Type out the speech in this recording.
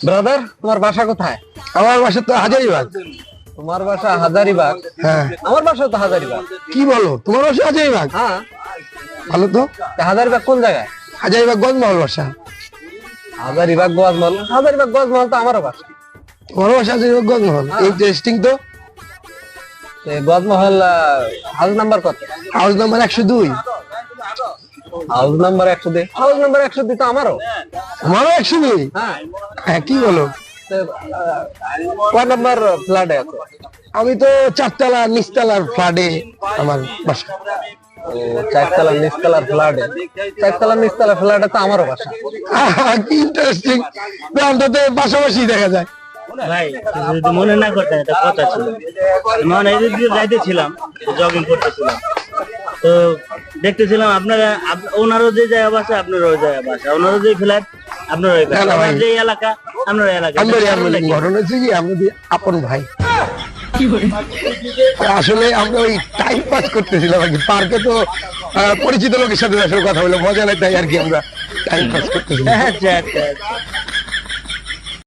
Brother, তোমার বাসা কোথায়? আমার বাসা তো হাজারিবাগ। তোমার বাসা হাজারিবাগ? হ্যাঁ। আমার বাসা তো হাজারিবাগ। কি বলো, তোমার বাসা হাজারিবাগ? হ্যাঁ। ভালো তো। তা হাজারিবাগ কোন জায়গায়? হাজারিবাগ গজমহল বাসা। হাজারিবাগ গজমহল? হাজারিবাগ গজমহল তো আমারও বাসা। তোমার বাসা হাজারিবাগ গজমহল? ইন্টারেস্টিং তো। গজমহল হাউস নাম্বার কত? House number 102। House number 102? House number 102 তো আমারও। আমারও 102? হ্যাঁ। হ্যাঁ, কি বলো? কয় নাম্বার ফ্ল্যাটে আছে? আমি তো 4তলা নিচতলার ফ্ল্যাটে আমার বাসা। চারতলা নিচতলার ফ্ল্যাটে? চারতলা নিচতলা ফ্ল্যাটে তো আমারও বাসা। কি ইন্টারেস্টিং। অন্তত পাশাপাশি দেখা যায়। ভাই যদি মনে না করতেন, একটা কথা ছিল। মানে এদিক দিয়ে যাইতেছিলাম, জগিং করতেছিলাম, তো দেখতেছিলাম আপনারা ওনারও যে জায়গা বাসা, আপনারও ওই জায়গা বাসা, ওনারও যে ফ্ল্যাট, আপনারও ওই ফ্ল্যাট, ওনার যে এলাকা, আপনার এলাকা। ঘটনা হচ্ছে কি, আমরা আপন ভাই। আসলে আমরা ওই টাইম পাস করতেছিলাম আর কি। পার্কে তো পরিচিত লোকের সাথে আসলে কথা বলে মজা লাগে, তাই আর কি আমরা টাইম পাস করতেছিলাম। আচ্ছা আচ্ছা।